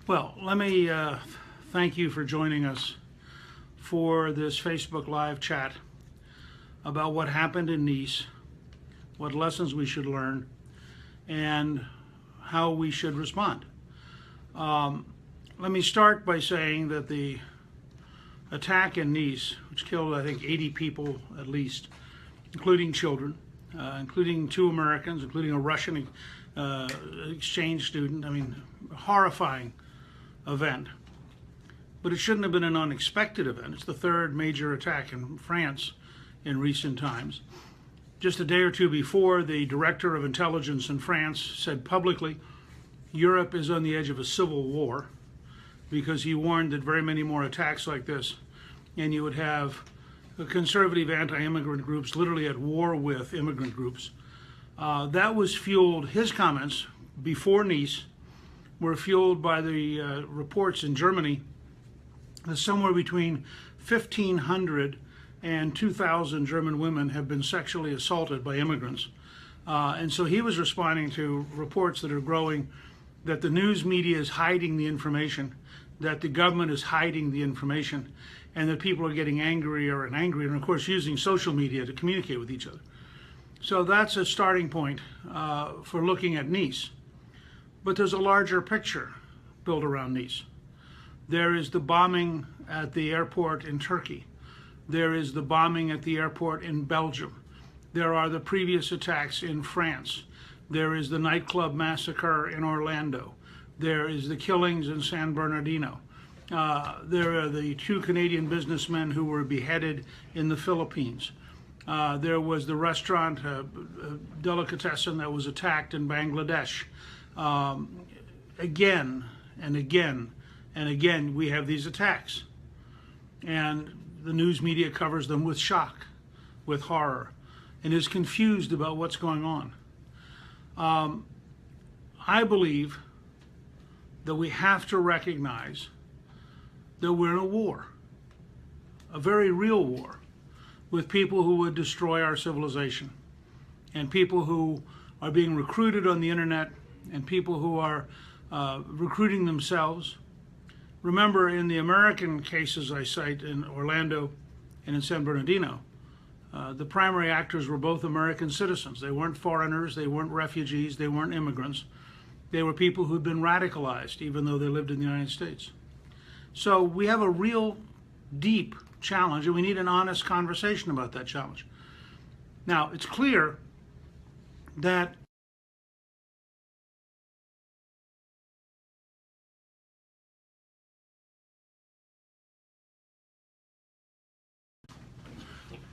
Well, let me thank you for joining us for this Facebook Live chat about what happened in Nice, what lessons we should learn, and how we should respond. Let me start by saying that the attack in Nice, which killed, I think, 80 people at least, including children, including 2 Americans, including a Russian exchange student. I mean, horrifying event. But it shouldn't have been an unexpected event. It's the 3rd major attack in France in recent times. Just a day or two before, the director of intelligence in France said publicly, Europe is on the edge of a civil war, because he warned that very many more attacks like this, and you would have conservative anti-immigrant groups literally at war with immigrant groups. That was fueled, his comments before Nice were fueled by the reports in Germany that somewhere between 1,500 and 2,000 German women have been sexually assaulted by immigrants. And so he was responding to reports that are growing that the news media is hiding the information, that the government is hiding the information, and that people are getting angrier and angrier, and of course using social media to communicate with each other. So that's a starting point for looking at Nice. But there's a larger picture built around Nice. There is the bombing at the airport in Turkey. There is the bombing at the airport in Belgium. There are the previous attacks in France. There is the nightclub massacre in Orlando. There is the killings in San Bernardino. There are the 2 Canadian businessmen who were beheaded in the Philippines. There was the restaurant delicatessen that was attacked in Bangladesh. Again and again and again, we have these attacks. And the news media covers them with shock, with horror, and is confused about what's going on. I believe that we have to recognize that we're in a war, a very real war, with people who would destroy our civilization, and people who are being recruited on the internet, and people who are recruiting themselves. Remember, in the American cases I cite in Orlando and in San Bernardino, the primary actors were both American citizens. They weren't foreigners, they weren't refugees, they weren't immigrants. They were people who'd been radicalized, even though they lived in the United States. So we have a real deep challenge, and we need an honest conversation about that challenge. Now, it's clear that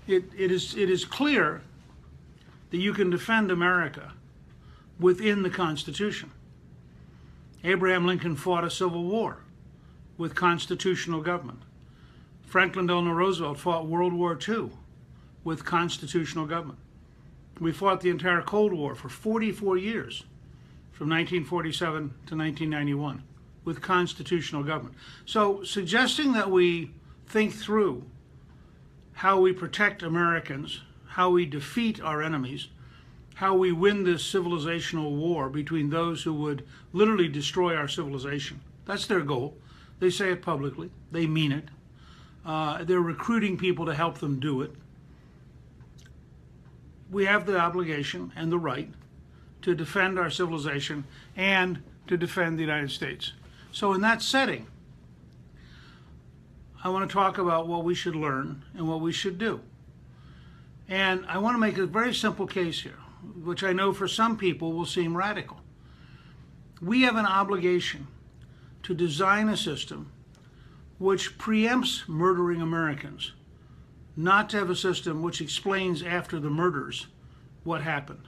it is clear that you can defend America within the Constitution. Abraham Lincoln fought a civil war with constitutional government. Franklin Delano Roosevelt fought World War II with constitutional government. We fought the entire Cold War for 44 years, from 1947 to 1991, with constitutional government. So suggesting that we think through how we protect Americans, how we defeat our enemies, how we win this civilizational war between those who would literally destroy our civilization. That's their goal. They say it publicly. They mean it. They're recruiting people to help them do it. We have the obligation and the right to defend our civilization and to defend the United States. So in that setting, I want to talk about what we should learn and what we should do. And I want to make a very simple case here, which I know for some people will seem radical. We have an obligation to design a system which preempts murdering Americans, not to have a system which explains after the murders what happened.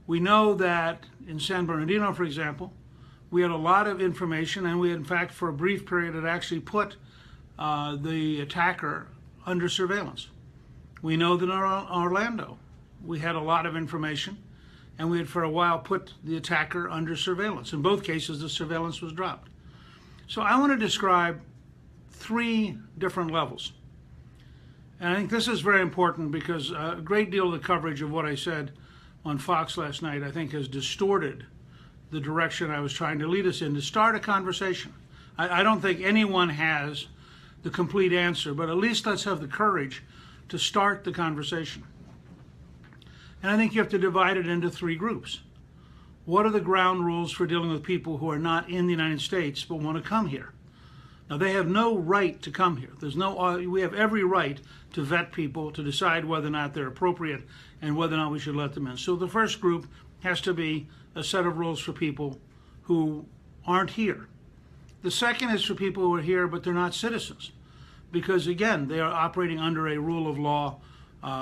We know that in San Bernardino, for example, we had a lot of information, and we, in fact, for a brief period, had actually put the attacker under surveillance. We know that in Orlando, we had a lot of information, and we had for a while put the attacker under surveillance. In both cases, the surveillance was dropped. So I want to describe 3 different levels. And I think this is very important because a great deal of the coverage of what I said on Fox last night, I think, has distorted the direction I was trying to lead us in, to start a conversation. I don't think anyone has the complete answer, but at least let's have the courage to start the conversation. And I think you have to divide it into three groups. What are the ground rules for dealing with people who are not in the United States but want to come here? Now, they have no right to come here. We have every right to vet people, to decide whether or not they're appropriate and whether or not we should let them in. So the first group has to be a set of rules for people who aren't here. The second is for people who are here but they're not citizens, because again, they are operating under a rule of law,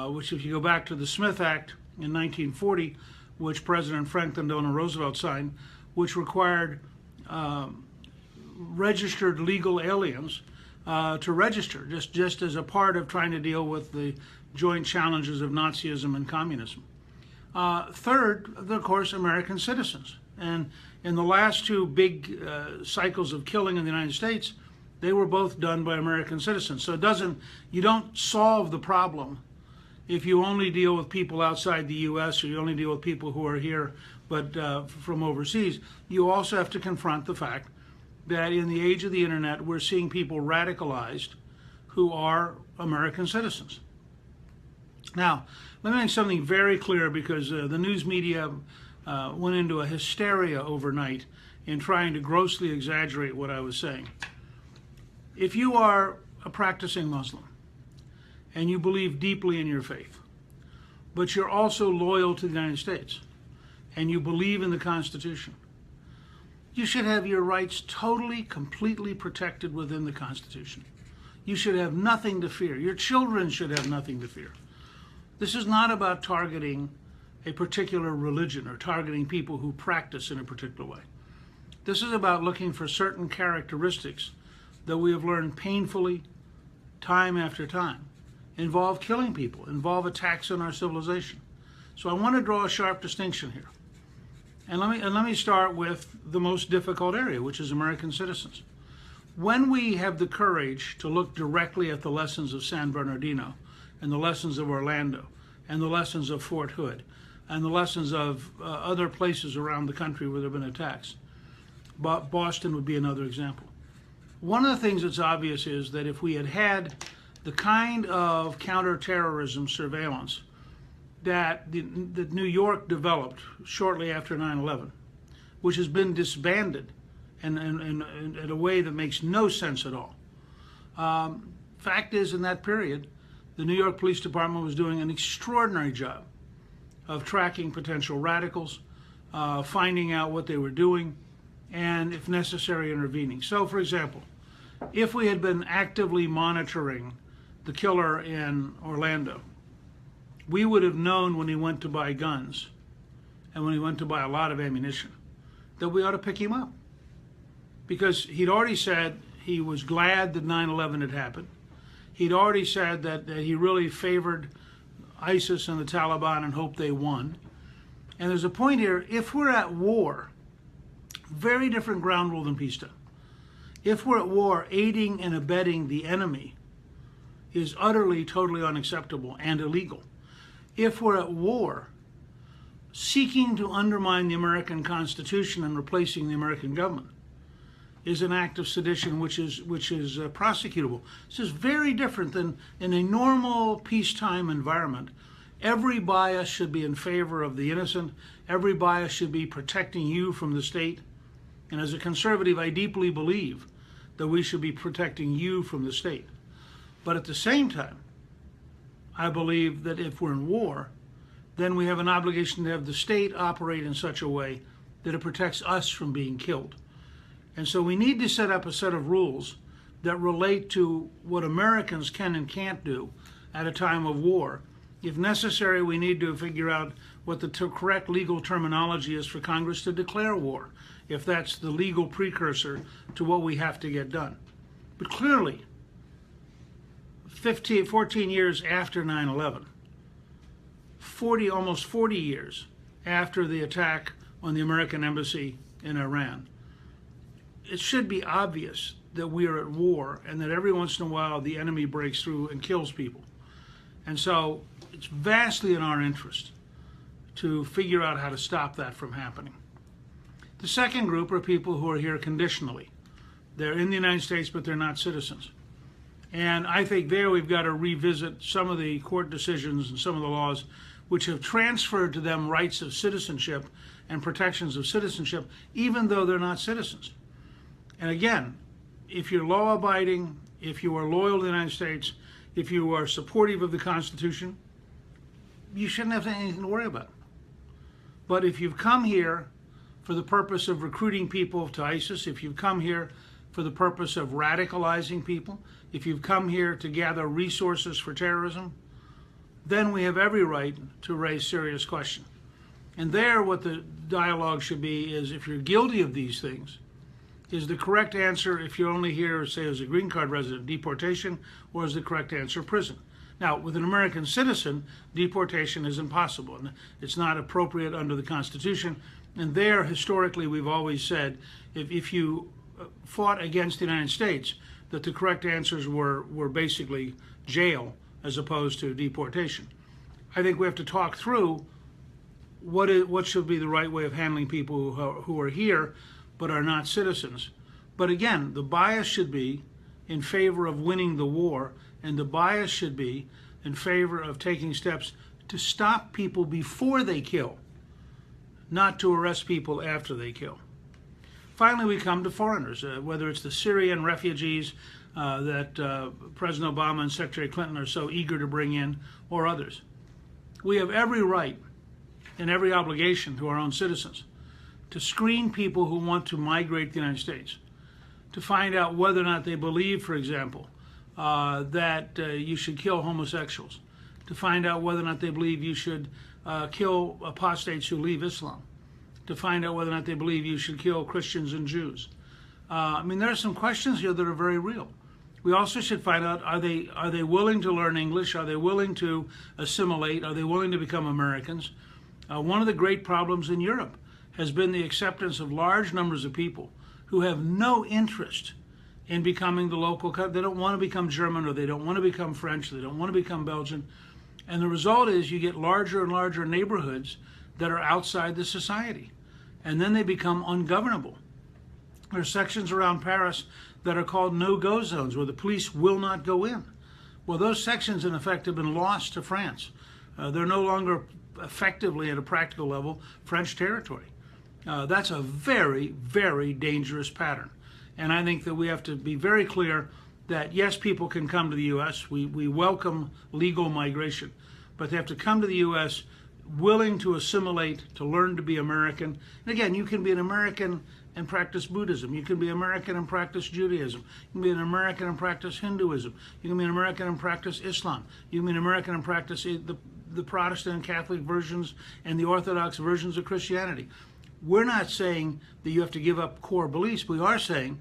which, if you go back to the Smith Act in 1940, which President Franklin Delano Roosevelt signed, which required registered legal aliens to register, just as a part of trying to deal with the joint challenges of Nazism and communism. Third, of course, American citizens. And in the last two big cycles of killing in the United States, they were both done by American citizens. So you don't solve the problem if you only deal with people outside the U.S. or you only deal with people who are here but from overseas. You also have to confront the fact that in the age of the internet, we're seeing people radicalized who are American citizens. Now, let me make something very clear, because the news media went into a hysteria overnight in trying to grossly exaggerate what I was saying. If you are a practicing Muslim and you believe deeply in your faith, but you're also loyal to the United States and you believe in the Constitution, you should have your rights totally, completely protected within the Constitution. You should have nothing to fear. Your children should have nothing to fear. This is not about targeting a particular religion or targeting people who practice in a particular way. This is about looking for certain characteristics that we have learned painfully, time after time, involve killing people, involve attacks on our civilization. So I want to draw a sharp distinction here. And let me start with the most difficult area, which is American citizens. When we have the courage to look directly at the lessons of San Bernardino and the lessons of Orlando and the lessons of Fort Hood and the lessons of other places around the country where there have been attacks, Boston would be another example. One of the things that's obvious is that if we had had the kind of counterterrorism surveillance that New York developed shortly after 9/11, which has been disbanded in a way that makes no sense at all. Fact is, in that period, the New York Police Department was doing an extraordinary job of tracking potential radicals, finding out what they were doing, and, if necessary, intervening. So, for example, if we had been actively monitoring the killer in Orlando, we would have known when he went to buy guns and when he went to buy a lot of ammunition that we ought to pick him up. Because he'd already said he was glad that 9/11 had happened. He'd already said that he really favored ISIS and the Taliban and hoped they won. And there's a point here, if we're at war, very different ground rule than peacetime. If we're at war, aiding and abetting the enemy is utterly, totally unacceptable and illegal. If we're at war, seeking to undermine the American Constitution and replacing the American government is an act of sedition which is prosecutable. This is very different than in a normal peacetime environment. Every bias should be in favor of the innocent. Every bias should be protecting you from the state. And as a conservative, I deeply believe that we should be protecting you from the state. But at the same time, I believe that if we're in war, then we have an obligation to have the state operate in such a way that it protects us from being killed. And so we need to set up a set of rules that relate to what Americans can and can't do at a time of war. If necessary, we need to figure out what the correct legal terminology is for Congress to declare war, if that's the legal precursor to what we have to get done. But clearly, 14 years after 9/11, almost 40 years after the attack on the American embassy in Iran, it should be obvious that we are at war and that every once in a while the enemy breaks through and kills people. And so it's vastly in our interest to figure out how to stop that from happening. The second group are people who are here conditionally. They're in the United States, but they're not citizens. And I think there we've got to revisit some of the court decisions and some of the laws which have transferred to them rights of citizenship and protections of citizenship, even though they're not citizens. And again, if you're law-abiding, if you are loyal to the United States, if you are supportive of the Constitution, you shouldn't have anything to worry about. But if you've come here for the purpose of recruiting people to ISIS, if you've come here for the purpose of radicalizing people, if you've come here to gather resources for terrorism, then we have every right to raise serious questions. And there, what the dialogue should be is, if you're guilty of these things, is the correct answer, if you're only here, say, as a green card resident, deportation, or is the correct answer prison? Now, with an American citizen, deportation is impossible, and it's not appropriate under the Constitution. And there, historically, we've always said, if you fought against the United States, that the correct answers were basically jail as opposed to deportation. I think we have to talk through what should be the right way of handling people who are here but are not citizens. But again, the bias should be in favor of winning the war, and the bias should be in favor of taking steps to stop people before they kill, not to arrest people after they kill. Finally, we come to foreigners, whether it's the Syrian refugees that President Obama and Secretary Clinton are so eager to bring in, or others. We have every right and every obligation to our own citizens to screen people who want to migrate to the United States, to find out whether or not they believe, for example, that you should kill homosexuals, to find out whether or not they believe you should kill apostates who leave Islam, to find out whether or not they believe you should kill Christians and Jews. I mean, there are some questions here that are very real. We also should find out, are they willing to learn English? Are they willing to assimilate? Are they willing to become Americans? One of the great problems in Europe has been the acceptance of large numbers of people who have no interest in becoming the local. They don't want to become German, or they don't want to become French, they don't want to become Belgian. And the result is you get larger and larger neighborhoods that are outside the society. And then they become ungovernable. There are sections around Paris that are called no-go zones, where the police will not go in. Well, those sections, in effect, have been lost to France. They're no longer effectively, at a practical level, French territory. That's a very, very dangerous pattern. And I think that we have to be very clear that, yes, people can come to the U.S. We welcome legal migration, but they have to come to the U.S. willing to assimilate, to learn to be American. And again, you can be an American and practice Buddhism. You can be American and practice Judaism. You can be an American and practice Hinduism. You can be an American and practice Islam. You can be an American and practice the Protestant and Catholic versions and the Orthodox versions of Christianity. We're not saying that you have to give up core beliefs. We are saying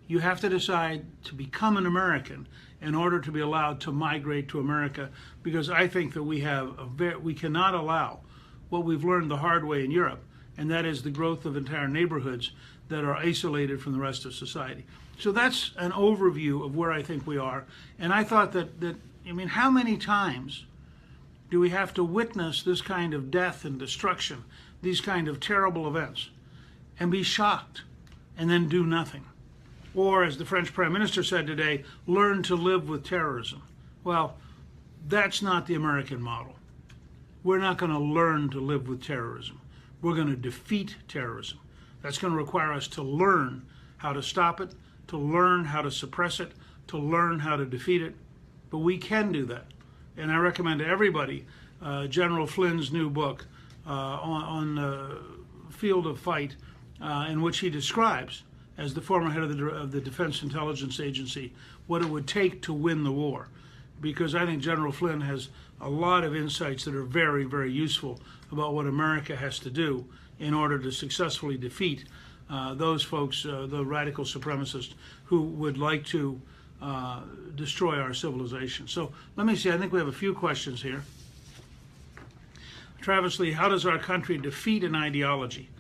you have to decide to become an American in order to be allowed to migrate to America, because I think that we cannot allow what we've learned the hard way in Europe, and that is the growth of entire neighborhoods that are isolated from the rest of society. So that's an overview of where I think we are. And I thought that I mean, how many times do we have to witness this kind of death and destruction, these kind of terrible events, and be shocked and then do nothing? Or, as the French Prime Minister said today, learn to live with terrorism. Well, that's not the American model. We're not going to learn to live with terrorism. We're going to defeat terrorism. That's going to require us to learn how to stop it, to learn how to suppress it, to learn how to defeat it. But we can do that. And I recommend to everybody General Flynn's new book on the field of fight, in which he describes, as the former head of the Defense Intelligence Agency, what it would take to win the war. Because I think General Flynn has a lot of insights that are very, very useful about what America has to do in order to successfully defeat those folks, the radical supremacists, who would like to destroy our civilization. So let me see, I think we have a few questions here. Travis Lee, how does our country defeat an ideology?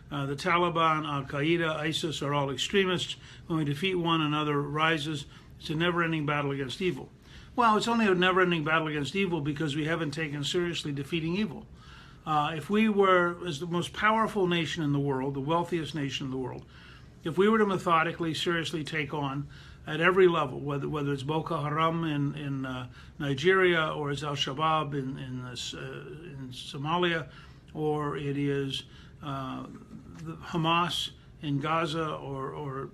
The Taliban, Al-Qaeda, ISIS are all extremists. When we defeat one, another rises. It's a never-ending battle against evil. Well, it's only a never-ending battle against evil because we haven't taken seriously defeating evil. If we were, as the most powerful nation in the world, the wealthiest nation in the world, if we were to methodically, seriously take on at every level, whether it's Boko Haram in Nigeria, or it's Al-Shabaab in Somalia, or it is the Hamas in Gaza, or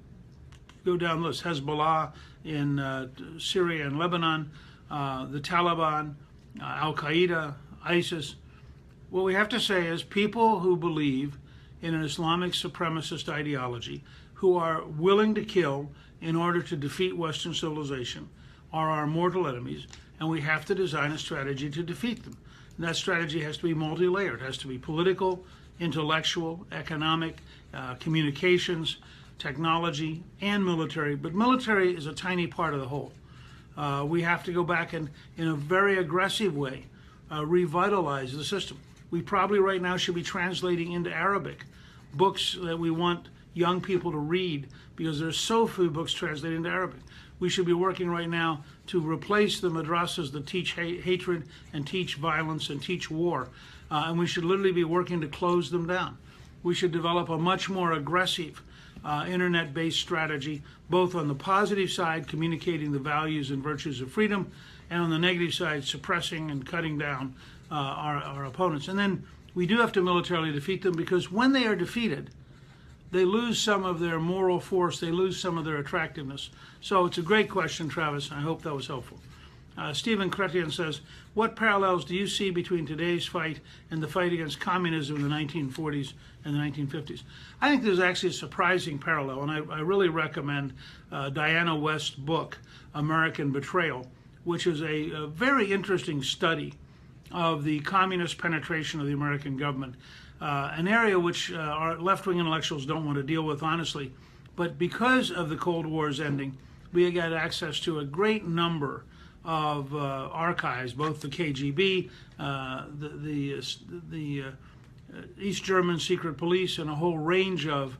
go down the list, Hezbollah in Syria and Lebanon, the Taliban, Al-Qaeda, ISIS. What we have to say is people who believe in an Islamic supremacist ideology, who are willing to kill in order to defeat Western civilization, are our mortal enemies, and we have to design a strategy to defeat them. And that strategy has to be multi-layered. It has to be political, intellectual, economic, communications, technology, and military. But military is a tiny part of the whole. We have to go back and, in a very aggressive way, revitalize the system. We probably right now should be translating into Arabic books that we want young people to read, because there's so few books translated into Arabic. We should be working right now to replace the madrasas that teach hatred and teach violence and teach war. And we should literally be working to close them down. We should develop a much more aggressive internet-based strategy, both on the positive side, communicating the values and virtues of freedom, and on the negative side, suppressing and cutting down our opponents. And then we do have to militarily defeat them, because when they are defeated, they lose some of their moral force, they lose some of their attractiveness. So it's a great question, Travis, and I hope that was helpful. Stephen Chrétien says, what parallels do you see between today's fight and the fight against communism in the 1940s and the 1950s? I think there's actually a surprising parallel, and I really recommend Diana West's book, American Betrayal, which is a very interesting study of the communist penetration of the American government, an area which our left-wing intellectuals don't want to deal with, honestly. But because of the Cold War's ending, we got access to a great number of archives, both the KGB, the East German secret police, and a whole range of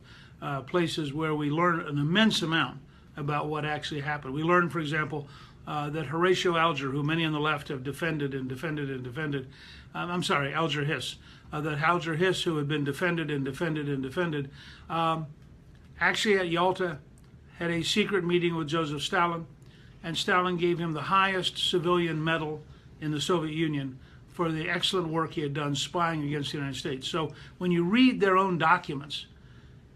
places where we learn an immense amount about what actually happened. We learned, for example, that Horatio Alger, who many on the left have defended and defended and defended, I'm sorry, Alger Hiss, that Alger Hiss, who had been defended and defended and defended, actually at Yalta had a secret meeting with Joseph Stalin, and Stalin gave him the highest civilian medal in the Soviet Union for the excellent work he had done spying against the United States. So when you read their own documents,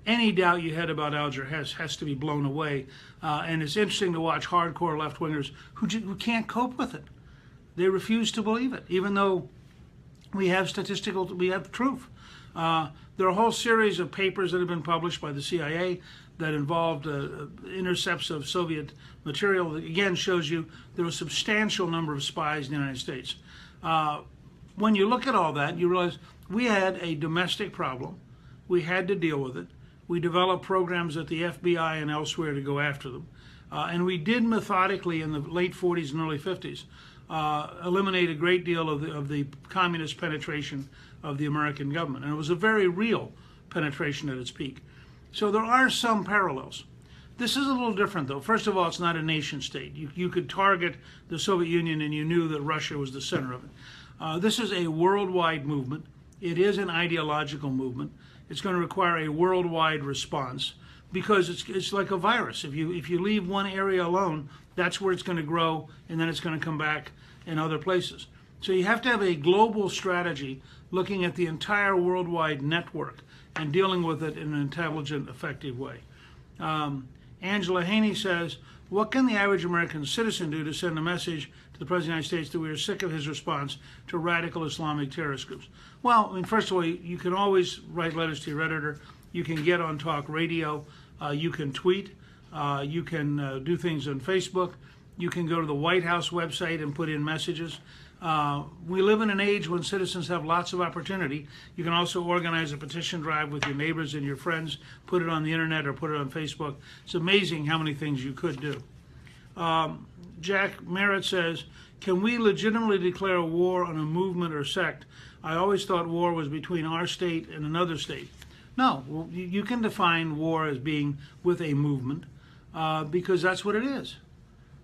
any doubt you had about Alger Hiss has to be blown away. And it's interesting to watch hardcore left-wingers who can't cope with it. They refuse to believe it, even though we have proof. There are a whole series of papers that have been published by the CIA that involved intercepts of Soviet material that, again, shows you there was a substantial number of spies in the United States. When you look at all that, you realize we had a domestic problem. We had to deal with it. We developed programs at the FBI and elsewhere to go after them. And we did methodically in the late 40s and early 50s eliminate a great deal of the communist penetration of the American government. And it was a very real penetration at its peak. So there are some parallels. This is a little different, though. First of all, it's not a nation state. You could target the Soviet Union and you knew that Russia was the center of it. This is a worldwide movement. It is an ideological movement. It's going to require a worldwide response, because it's like a virus. If you leave one area alone, that's where it's going to grow, and then it's going to come back in other places. So you have to have a global strategy looking at the entire worldwide network and dealing with it in an intelligent, effective way. Angela Haney says, what can the average American citizen do to send a message to the President of the United States that we are sick of his response to radical Islamic terrorist groups? Well, I mean, first of all, you can always write letters to your editor. You can get on talk radio. You can tweet. You can do things on Facebook. You can go to the White House website and put in messages. We live in an age when citizens have lots of opportunity. You can also organize a petition drive with your neighbors and your friends, put it on the internet or put it on Facebook. It's amazing how many things you could do. Jack Merritt says, can we legitimately declare war on a movement or sect? I always thought war was between our state and another state. No, well, you can define war as being with a movement because that's what it is.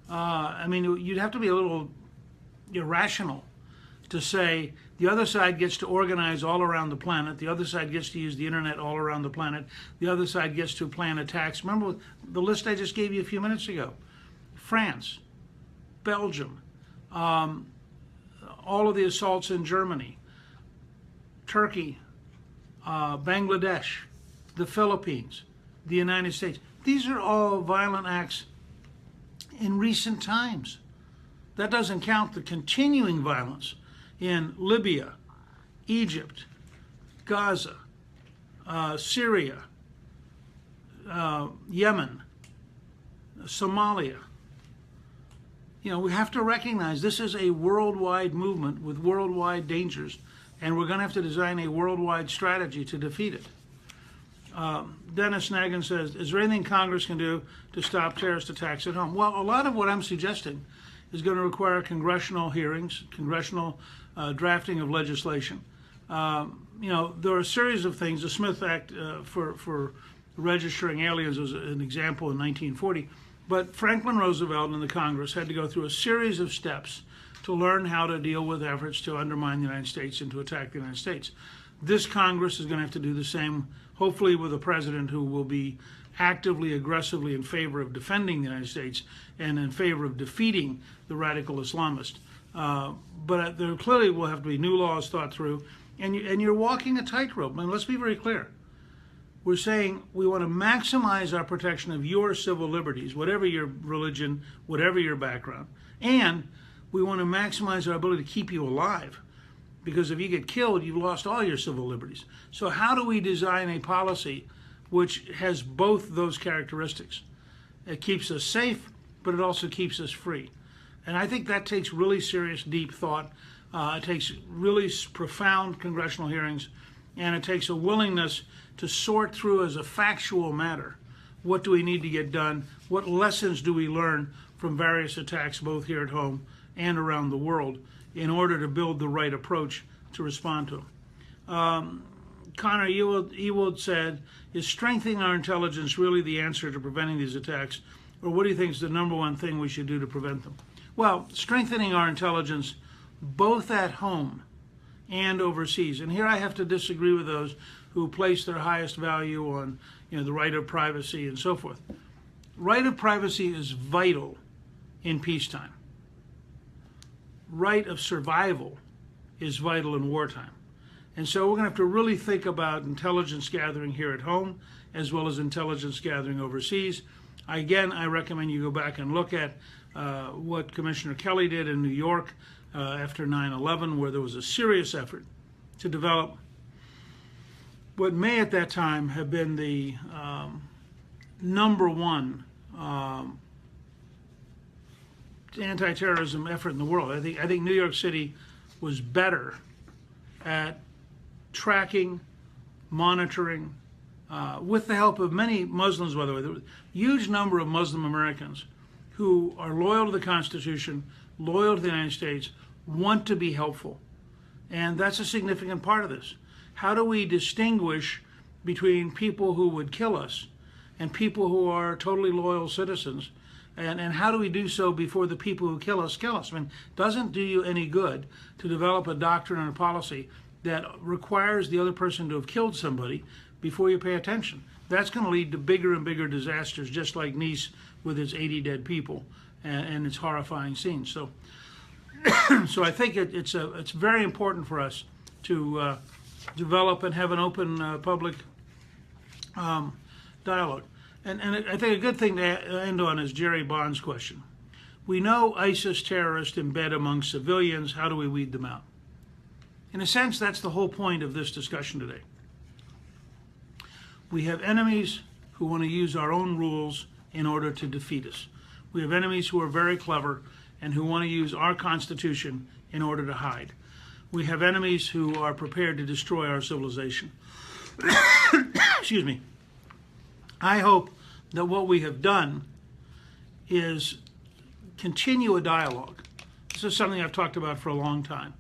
I mean, you'd have to be a little irrational to say The other side gets to organize all around the planet. The other side gets to use the internet all around the planet. The other side gets to plan attacks. Remember the list I just gave you a few minutes ago? France, Belgium, all of the assaults in Germany, Turkey, Bangladesh, the Philippines, the United States. These are all violent acts in recent times. That doesn't count the continuing violence in Libya, Egypt, Gaza, Syria, Yemen, Somalia. You know, we have to recognize this is a worldwide movement with worldwide dangers, and we're going to have to design a worldwide strategy to defeat it. Dennis Nagin says, is there anything Congress can do to stop terrorist attacks at home? Well, a lot of what I'm suggesting is going to require congressional hearings, congressional drafting of legislation. You know, there are a series of things. The Smith Act for registering aliens was an example in 1940. But Franklin Roosevelt and the Congress had to go through a series of steps to learn how to deal with efforts to undermine the United States and to attack the United States. This Congress is going to have to do the same, hopefully with a president who will be actively, aggressively in favor of defending the United States and in favor of defeating the radical Islamists. But there clearly will have to be new laws thought through, and you're walking a tightrope. I mean, let's be very clear. We're saying we want to maximize our protection of your civil liberties, whatever your religion, whatever your background, and we want to maximize our ability to keep you alive, because if you get killed, you've lost all your civil liberties. So how do we design a policy which has both those characteristics? It keeps us safe, but it also keeps us free. And I think that takes really serious, deep thought. It takes really profound congressional hearings, and it takes a willingness to sort through as a factual matter, what do we need to get done, what lessons do we learn from various attacks both here at home and around the world in order to build the right approach to respond to them. Connor Ewald said, is strengthening our intelligence really the answer to preventing these attacks, or what do you think is the number one thing we should do to prevent them? Well, strengthening our intelligence both at home and overseas. And here I have to disagree with those who place their highest value on, you know, the right of privacy and so forth. Right of privacy is vital in peacetime. Right of survival is vital in wartime. And so we're going to have to really think about intelligence gathering here at home as well as intelligence gathering overseas. Again, I recommend you go back and look at what Commissioner Kelly did in New York after 9/11, where there was a serious effort to develop what may at that time have been the number one anti-terrorism effort in the world. I think New York City was better at tracking, monitoring, with the help of many Muslims, by the way. There was a huge number of Muslim Americans who are loyal to the Constitution, loyal to the United States, want to be helpful. And that's a significant part of this. How do we distinguish between people who would kill us and people who are totally loyal citizens? And how do we do so before the people who kill us kill us? I mean, it doesn't do you any good to develop a doctrine and a policy that requires the other person to have killed somebody before you pay attention. That's going to lead to bigger and bigger disasters, just like Nice with its 80 dead people and its horrifying scenes. So, so I think it's very important for us to develop and have an open public dialogue. And I think a good thing to end on is Jerry Bond's question. We know ISIS terrorists embed among civilians. How do we weed them out? In a sense, that's the whole point of this discussion today. We have enemies who want to use our own rules in order to defeat us. We have enemies who are very clever and who want to use our Constitution in order to hide. We have enemies who are prepared to destroy our civilization. Excuse me. I hope that what we have done is continue a dialogue. This is something I've talked about for a long time,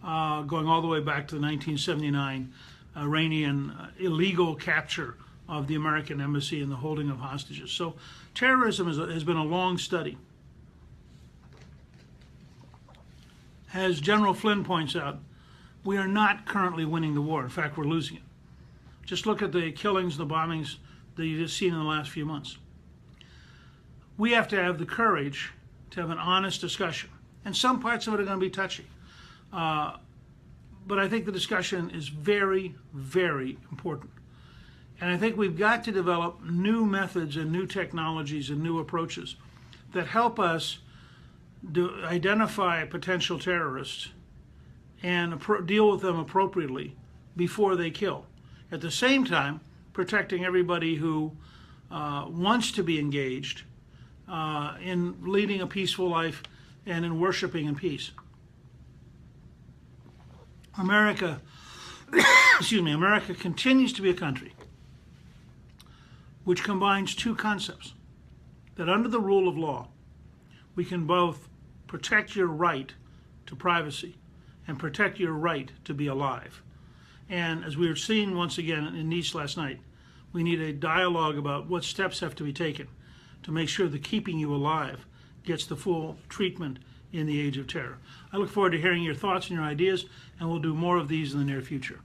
going all the way back to the 1979 Iranian illegal capture of the American embassy and the holding of hostages. So terrorism has been a long study. As General Flynn points out, we are not currently winning the war. In fact, we're losing it. Just look at the killings, the bombings that you've just seen in the last few months. We have to have the courage to have an honest discussion. And some parts of it are going to be touchy. But I think the discussion is very, very important. And I think we've got to develop new methods and new technologies and new approaches that help us identify potential terrorists and deal with them appropriately before they kill. At the same time, protecting everybody who wants to be engaged in leading a peaceful life and in worshiping in peace. America, America continues to be a country which combines two concepts: that under the rule of law, we can both protect your right to privacy and protect your right to be alive. And as we were seeing once again in Nice last night, we need a dialogue about what steps have to be taken to make sure that keeping you alive gets the full treatment in the age of terror. I look forward to hearing your thoughts and your ideas, and we'll do more of these in the near future.